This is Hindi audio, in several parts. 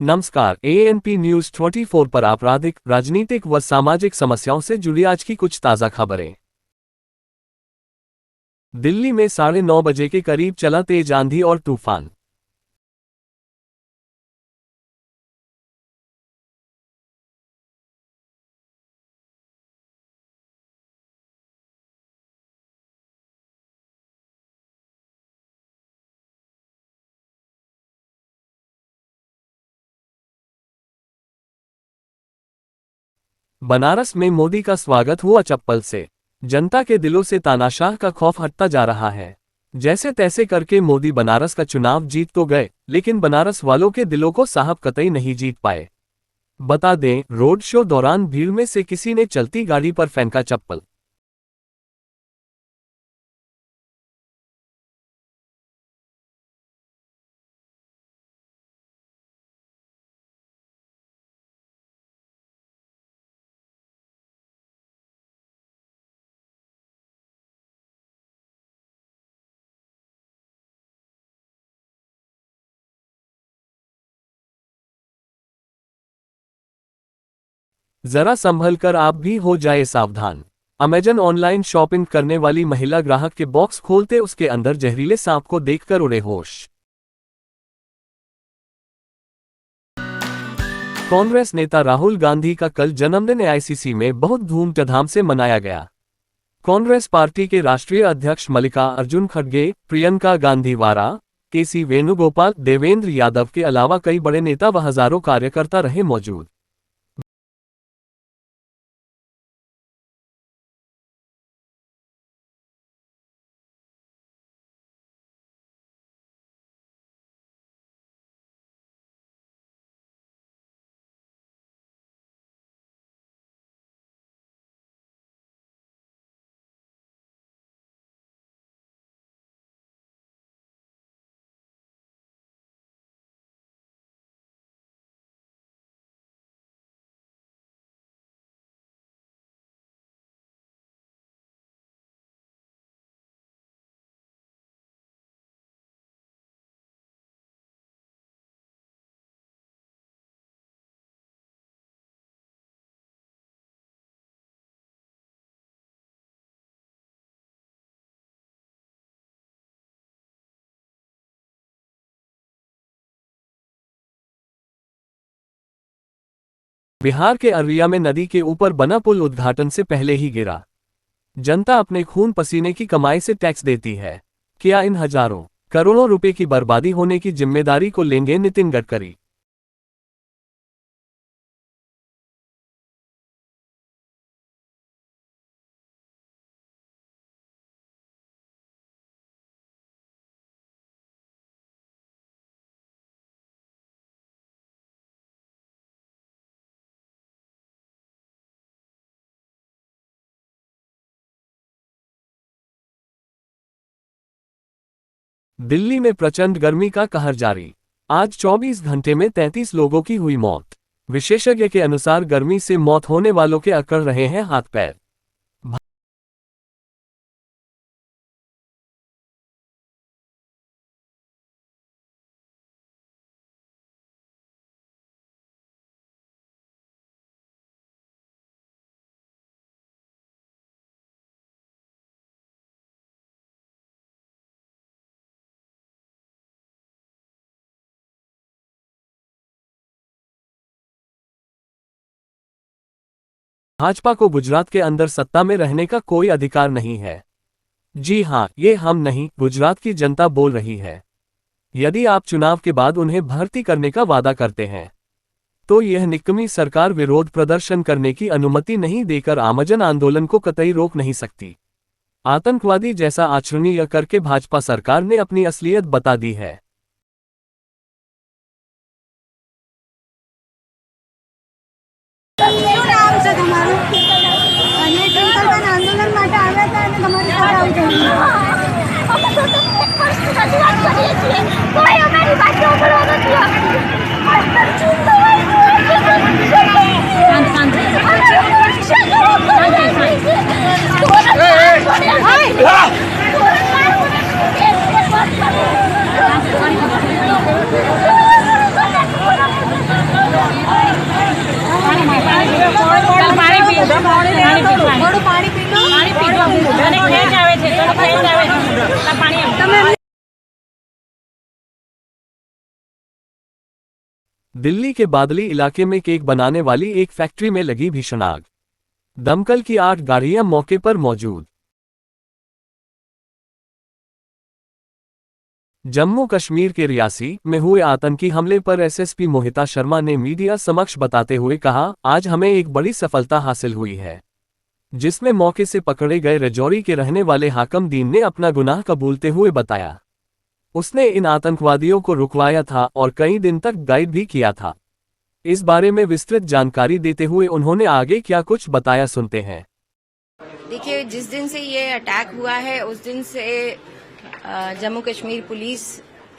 नमस्कार। एएनपी न्यूज 24 पर आपराधिक, राजनीतिक व सामाजिक समस्याओं से जुड़ी आज की कुछ ताज़ा खबरें। दिल्ली में 9:30 बजे के करीब चला तेज आंधी और तूफान। बनारस में मोदी का स्वागत हुआ चप्पल से। जनता के दिलों से तानाशाह का खौफ हटता जा रहा है। जैसे तैसे करके मोदी बनारस का चुनाव जीत तो गए, लेकिन बनारस वालों के दिलों को साहब कतई नहीं जीत पाए। बता दें, रोड शो दौरान भीड़ में से किसी ने चलती गाड़ी पर फेंका चप्पल। जरा संभल कर आप भी हो जाए सावधान। अमेजन ऑनलाइन शॉपिंग करने वाली महिला ग्राहक के बॉक्स खोलते उसके अंदर जहरीले सांप को देखकर उड़े होश। कांग्रेस नेता राहुल गांधी का कल जन्मदिन एआईसीसी में बहुत धूमधाम से मनाया गया। कांग्रेस पार्टी के राष्ट्रीय अध्यक्ष मल्लिकार्जुन खड़गे, प्रियंका गांधी वारा, केसी वेणुगोपाल, देवेंद्र यादव के अलावा कई बड़े नेता व हजारों कार्यकर्ता रहे मौजूद। बिहार के अररिया में नदी के ऊपर बना पुल उद्घाटन से पहले ही गिरा। जनता अपने खून पसीने की कमाई से टैक्स देती है। क्या इन हजारों करोड़ों रुपए की बर्बादी होने की जिम्मेदारी को लेंगे नितिन गडकरी? दिल्ली में प्रचंड गर्मी का कहर जारी। आज 24 घंटे में 33 लोगों की हुई मौत। विशेषज्ञ के अनुसार गर्मी से मौत होने वालों के अकड़ रहे हैं हाथ पैर। भाजपा को गुजरात के अंदर सत्ता में रहने का कोई अधिकार नहीं है। जी हां, ये हम नहीं, गुजरात की जनता बोल रही है। यदि आप चुनाव के बाद उन्हें भर्ती करने का वादा करते हैं, तो यह निकम्मी सरकार विरोध प्रदर्शन करने की अनुमति नहीं देकर आमजन आंदोलन को कतई रोक नहीं सकती। आतंकवादी जैसा आचरणीय करके भाजपा सरकार ने अपनी असलियत बता दी है। આંદોલન માટે આવ્યા હતા અને તમારી સાથે આવી ગયું। અમે તો એક વર્ષથી રજૂઆત કરીએ છીએ, કોઈ અમારી વાત સાંભળવા નથી આવતું। માસ્ટર ચૂંટો હોય તો दिल्ली के बादली इलाके में केक बनाने वाली एक फैक्ट्री में लगी भीषण आग। दमकल की 8 गाड़ियां मौके पर मौजूद। जम्मू कश्मीर के रियासी में हुए आतंकी हमले पर एसएसपी मोहिता शर्मा ने मीडिया समक्ष बताते हुए कहा, आज हमें एक बड़ी सफलता हासिल हुई है, जिसमें मौके से पकड़े गए राजौरी के रहने वाले हाकम दीन ने अपना गुनाह कबूलते हुए बताया। उसने इन आतंकवादियों को रुकवाया था और कई दिन तक गाइड भी किया था। इस बारे में विस्तृत जानकारी देते हुए उन्होंने आगे क्या कुछ बताया, सुनते हैं। देखिए, जिस दिन से ये अटैक हुआ है उस दिन से जम्मू कश्मीर पुलिस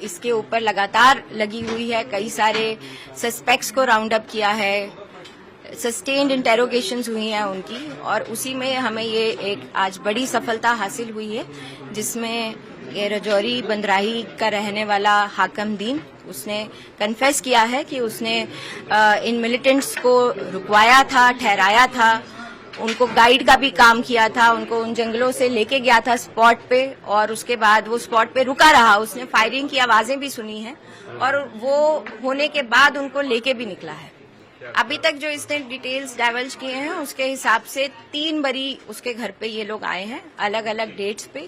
इसके ऊपर लगातार लगी हुई है। कई सारे सस्पेक्ट्स को राउंड अप किया है, सस्टेन्ड इंटेरोगेशंस हुई हैं उनकी, और उसी में हमें ये एक आज बड़ी सफलता हासिल हुई है, जिसमें ये राजौरी बंदराही का रहने वाला हाकम दीन, उसने कन्फेस किया है कि उसने इन मिलिटेंट्स को रुकवाया था, ठहराया था, उनको गाइड का भी काम किया था, उनको उन जंगलों से लेके गया था स्पॉट पे, और उसके बाद वो स्पॉट पे रुका रहा। उसने फायरिंग की आवाजें भी सुनी हैं और वो होने के बाद उनको लेके भी निकला है। अभी तक जो इसने डिटेल्स डाइवल्ज किए हैं उसके हिसाब से 3 बरी उसके घर पे ये लोग आए हैं, अलग अलग डेट्स पे,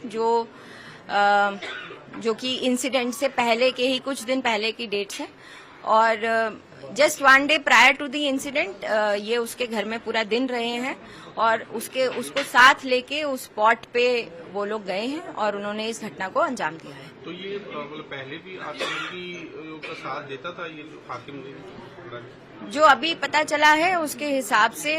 जो कि इंसिडेंट से पहले के ही कुछ दिन पहले की डेट्स हैं। और just 1 day prior to the incident ये उसके घर में पूरा दिन रहे हैं और उसको साथ लेके उस स्पॉट पे वो लोग गए हैं और उन्होंने इस घटना को अंजाम दिया है। तो ये मतलब पहले भी आतंकी का साथ देता था ये हाकिम? जो अभी पता चला है उसके हिसाब से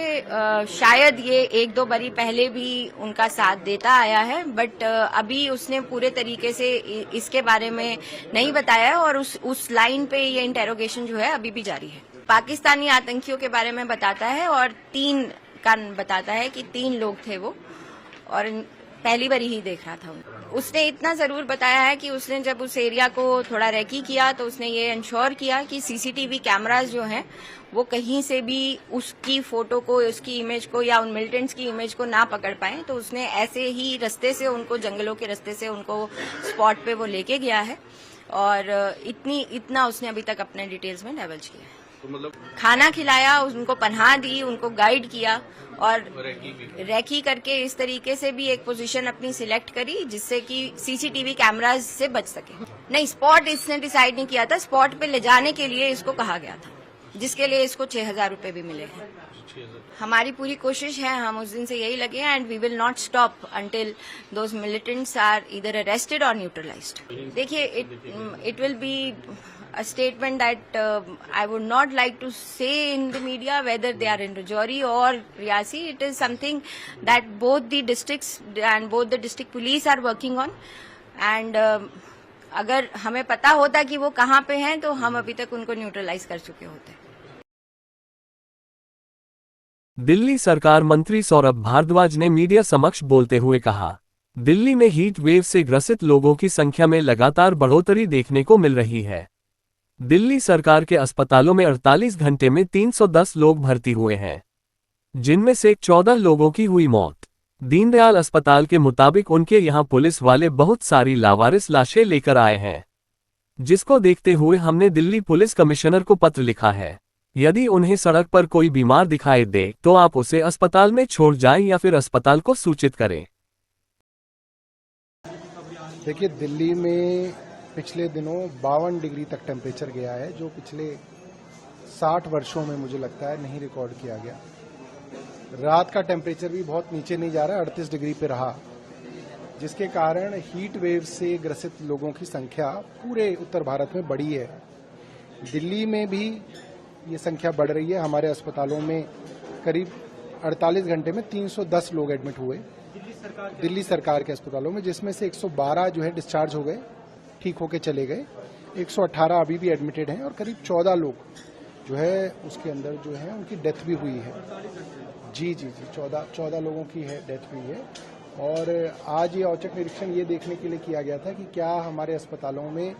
शायद ये 1-2 बरी पहले भी उनका साथ देता आया है, बट अभी उसने पूरे तरीके से इसके बारे में नहीं बताया है और उस लाइन पे ये इंटेरोगेशन जो है अभी भी जारी है। पाकिस्तानी आतंकियों के बारे में बताता है और 3 का बताता है कि 3 लोग थे वो, और पहली बारी ही देख रहा था उनको। उसने इतना जरूर बताया है कि उसने जब उस एरिया को थोड़ा रेकी किया तो उसने ये इंश्योर किया कि सीसीटीवी कैमरास जो हैं वो कहीं से भी उसकी फोटो को, उसकी इमेज को या उन मिलिटेंट्स की इमेज को ना पकड़ पाए। तो उसने ऐसे ही रास्ते से उनको, जंगलों के रास्ते से उनको स्पॉट पे वो लेके गया है और इतना उसने अभी तक अपने डिटेल्स में डाइवल्ज किया है। तो मतलब खाना खिलाया, उनको पनाह दी, उनको गाइड किया और रेकी करके इस तरीके से भी एक पोजीशन अपनी सिलेक्ट करी जिससे कि सीसीटीवी कैमरास से बच सके। नहीं, स्पॉट इसने डिसाइड नहीं किया था, स्पॉट पे ले जाने के लिए इसको कहा गया था, जिसके लिए इसको 6,000 रुपए भी मिले हैं। हमारी पूरी कोशिश है, हम उस दिन से यही लगे हैं and we will not stop until those militants are either arrested और न्यूट्रलाइज्ड। देखिए, it will be a statement that I would not like to say in the media, whether they are in Rajouri or Riyasi. It is something that both the districts and both the district police are working on. And अगर हमें पता होता कि वो कहाँ पे हैं तो हम अभी तक उनको न्यूट्रलाइज कर चुके होते। दिल्ली सरकार मंत्री सौरभ भारद्वाज ने मीडिया समक्ष बोलते हुए कहा, दिल्ली में हीट वेव से ग्रसित लोगों की संख्या में लगातार बढ़ोतरी देखने को मिल रही है। दिल्ली सरकार के अस्पतालों में 48 घंटे में 310 लोग भर्ती हुए हैं, जिनमें से 14 लोगों की हुई मौत। दीनदयाल अस्पताल के मुताबिक उनके यहां पुलिस वाले बहुत सारी लावारिस लाशें लेकर आए हैं, जिसको देखते हुए हमने दिल्ली पुलिस कमिश्नर को पत्र लिखा है। यदि उन्हें सड़क पर कोई बीमार दिखाई दे तो आप उसे अस्पताल में छोड़ जाएं या फिर अस्पताल को सूचित करें। देखिए, दिल्ली में पिछले दिनों 52 डिग्री तक टेम्परेचर गया है, जो पिछले 60 वर्षों में मुझे लगता है नहीं रिकॉर्ड किया गया। रात का टेम्परेचर भी बहुत नीचे नहीं जा रहा, 38 डिग्री पे रहा, जिसके कारण हीट वेव से ग्रसित लोगों की संख्या पूरे उत्तर भारत में बढ़ी है। दिल्ली में भी ये संख्या बढ़ रही है। हमारे अस्पतालों में करीब 48 घंटे में 310 लोग एडमिट हुए दिल्ली सरकार के अस्पतालों में, जिसमें से 112 जो है डिस्चार्ज हो गए, ठीक होके चले गए। 118 अभी भी एडमिटेड हैं और करीब 14 लोग जो है उसके अंदर जो है उनकी डेथ भी हुई है। जी 14 लोगों की है डेथ हुई है। और आज ये औचक निरीक्षण ये देखने के लिए किया गया था कि क्या हमारे अस्पतालों में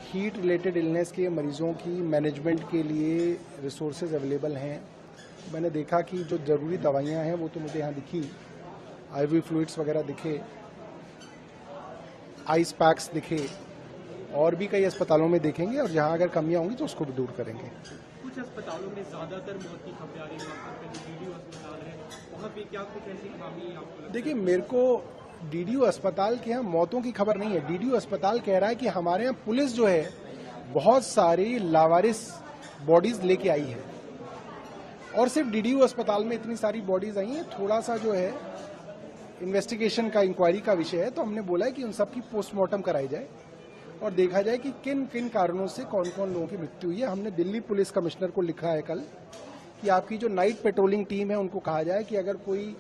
हीट रिलेटेड इलनेस के मरीजों की मैनेजमेंट के लिए रिसोर्सेज अवेलेबल हैं। मैंने देखा कि जो ज़रूरी दवाइयाँ हैं वो तो मुझे यहाँ दिखी, IV फ्लूइड्स वगैरह दिखे, आइस पैक्स दिखे, और भी कई अस्पतालों में देखेंगे और जहां अगर कमियां होंगी तो उसको भी दूर करेंगे। कुछ अस्पतालों में ज्यादातर मौत की खबरें आ रही है, डीडीयू अस्पताल है, वहाँ पे क्या कुछ ऐसी खामी आपको लगता है? देखिए, मेरे को डीडीयू अस्पताल के यहाँ मौतों की खबर नहीं है। डीडीयू अस्पताल कह रहा है कि हमारे यहाँ पुलिस जो है बहुत सारी लावारिस बॉडीज लेके आई है, और सिर्फ डीडीयू अस्पताल में इतनी सारी बॉडीज आई हैं, थोड़ा सा जो है इन्वेस्टिगेशन का, इंक्वायरी का विषय है। तो हमने बोला है कि उन सब की पोस्टमार्टम कराई जाए और देखा जाए कि किन किन कारणों से कौन कौन लोगों की मृत्यु हुई है। हमने दिल्ली पुलिस कमिश्नर को लिखा है कल कि आपकी जो नाइट पेट्रोलिंग टीम है उनको कहा जाए कि अगर कोई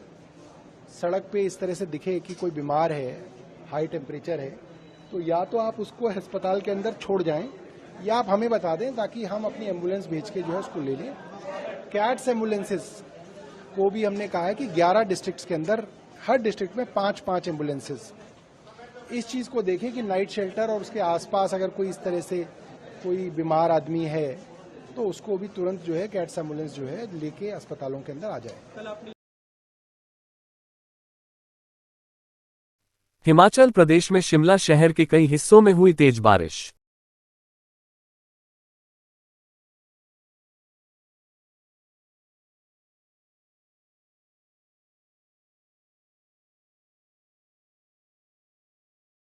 सड़क पे इस तरह से दिखे कि कोई बीमार है, हाई टेम्परेचर है, तो या तो आप उसको अस्पताल के अंदर छोड़ जाएं या आप हमें बता दें ताकि हम अपनी एम्बुलेंस भेज के जो है उसको ले लें। कैट्स एम्बुलेंसेस को भी हमने कहा है कि 11 डिस्ट्रिक्ट्स के अंदर हर डिस्ट्रिक्ट में 5-5 एम्बुलेंसेस, इस चीज को देखें कि नाइट शेल्टर और उसके आसपास अगर कोई इस तरह से कोई बीमार आदमी है तो उसको भी तुरंत जो है कैट्स एम्बुलेंस जो है लेके अस्पतालों के अंदर आ जाए। हिमाचल प्रदेश में शिमला शहर के कई हिस्सों में हुई तेज बारिश।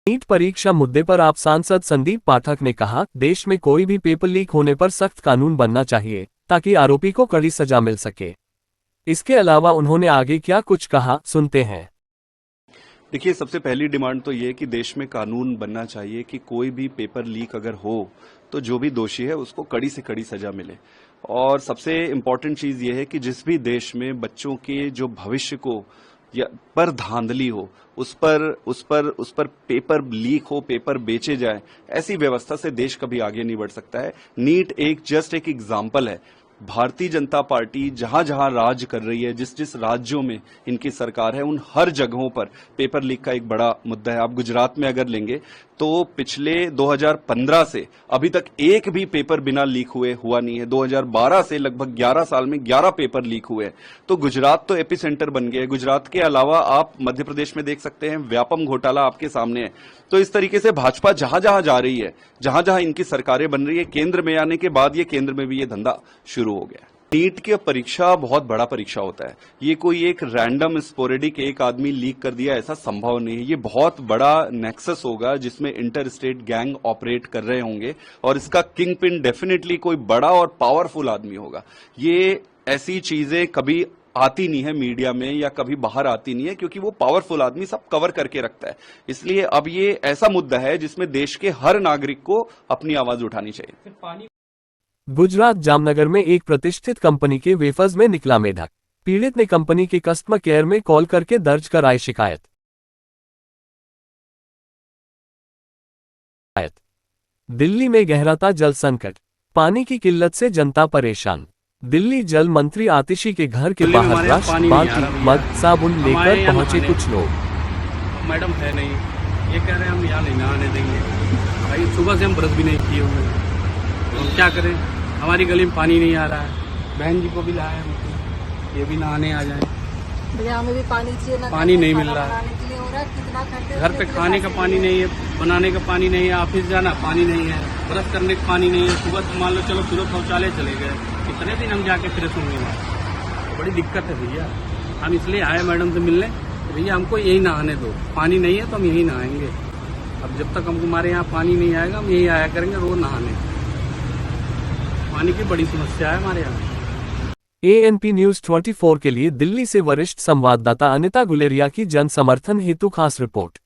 नीट परीक्षा मुद्दे पर आप सांसद संदीप पाठक ने कहा, देश में कोई भी पेपर लीक होने पर सख्त कानून बनना चाहिए ताकि आरोपी को कड़ी सजा मिल सके। इसके अलावा उन्होंने आगे क्या कुछ कहा, सुनते हैं। देखिए, सबसे पहली डिमांड तो ये कि देश में कानून बनना चाहिए कि कोई भी पेपर लीक अगर हो तो जो भी दोषी है उसको कड़ी से कड़ी सजा मिले। और सबसे इम्पोर्टेंट चीज ये है कि जिस भी देश में बच्चों के जो भविष्य को या पर धांधली हो, उस पर पेपर लीक हो, पेपर बेचे जाए, ऐसी व्यवस्था से देश कभी आगे नहीं बढ़ सकता है। नीट जस्ट एक एग्जाम्पल है। भारतीय जनता पार्टी जहां जहां राज कर रही है, जिस जिस राज्यों में इनकी सरकार है, उन हर जगहों पर पेपर लीक का एक बड़ा मुद्दा है। आप गुजरात में अगर लेंगे तो पिछले 2015 से अभी तक एक भी पेपर बिना लीक हुए हुआ नहीं है। 2012 से लगभग 11 साल में 11 पेपर लीक हुए। तो गुजरात तो एपी सेंटर बन गया है। गुजरात के अलावा आप मध्य प्रदेश में देख सकते हैं, व्यापम घोटाला आपके सामने है। तो इस तरीके से भाजपा जहां जहां जा रही है, जहां जहां इनकी सरकारें बन रही है, केंद्र में आने के बाद ये केंद्र में भी ये धंधा शुरू हो गया है। नीट की परीक्षा बहुत बड़ा परीक्षा होता है। ये कोई एक रैंडम स्पोरेडिक एक आदमी लीक कर दिया ऐसा संभव नहीं है। ये बहुत बड़ा नेक्सस होगा जिसमें इंटर स्टेट गैंग ऑपरेट कर रहे होंगे और इसका किंग पिन डेफिनेटली कोई बड़ा और पावरफुल आदमी होगा। ये ऐसी चीजें कभी आती नहीं है मीडिया में या कभी बाहर आती नहीं है, क्योंकि वो पावरफुल आदमी सब कवर करके रखता है। इसलिए अब ये ऐसा मुद्दा है जिसमें देश के हर नागरिक को अपनी आवाज उठानी चाहिए। गुजरात जामनगर में एक प्रतिष्ठित कंपनी के वेफर्स में निकला मेढक। पीड़ित ने कंपनी के कस्टमर केयर में कॉल करके दर्ज कराई शिकायत। दिल्ली में गहराता जल संकट, पानी की किल्लत से जनता परेशान। दिल्ली जल मंत्री आतिशी के घर के बाहर रश, बाल्टी, मग, साबुन लेकर पहुंचे कुछ लोग। मैडम है नहीं, ये कह रहे हैं हम यहाँ नहीं नहाने देंगे। भाई सुबह से हम ब्रश भी नहीं किए हुए, हम क्या करें? हमारी गली में पानी नहीं आ रहा है। बहन जी को भी लाए हैं, ये भी नहाने आ जाए। भैया हमें भी पानी चाहिए ना, पानी नहीं मिल रहा है। घर पे खाने का पानी नहीं है, बनाने का पानी नहीं है, ऑफिस जाना पानी नहीं है, ब्रश करने का पानी नहीं है। सुबह मान लो चलो सुबह शौचालय चले गए, कितने दिन हम जाके फ्रेश होंगे? बड़ी दिक्कत है भैया। हम इसलिए आए मैडम से मिलने, भैया हमको यही नहाने दो, पानी नहीं है तो हम यही नहाएंगे। अब जब तक हमको हमारे यहाँ पानी नहीं आएगा हम यही आया करेंगे रोज नहाने। पानी की बड़ी समस्या है हमारे यहाँ। ANP न्यूज 24 के लिए दिल्ली से वरिष्ठ संवाददाता अनिता गुलेरिया की जन समर्थन हेतु खास रिपोर्ट।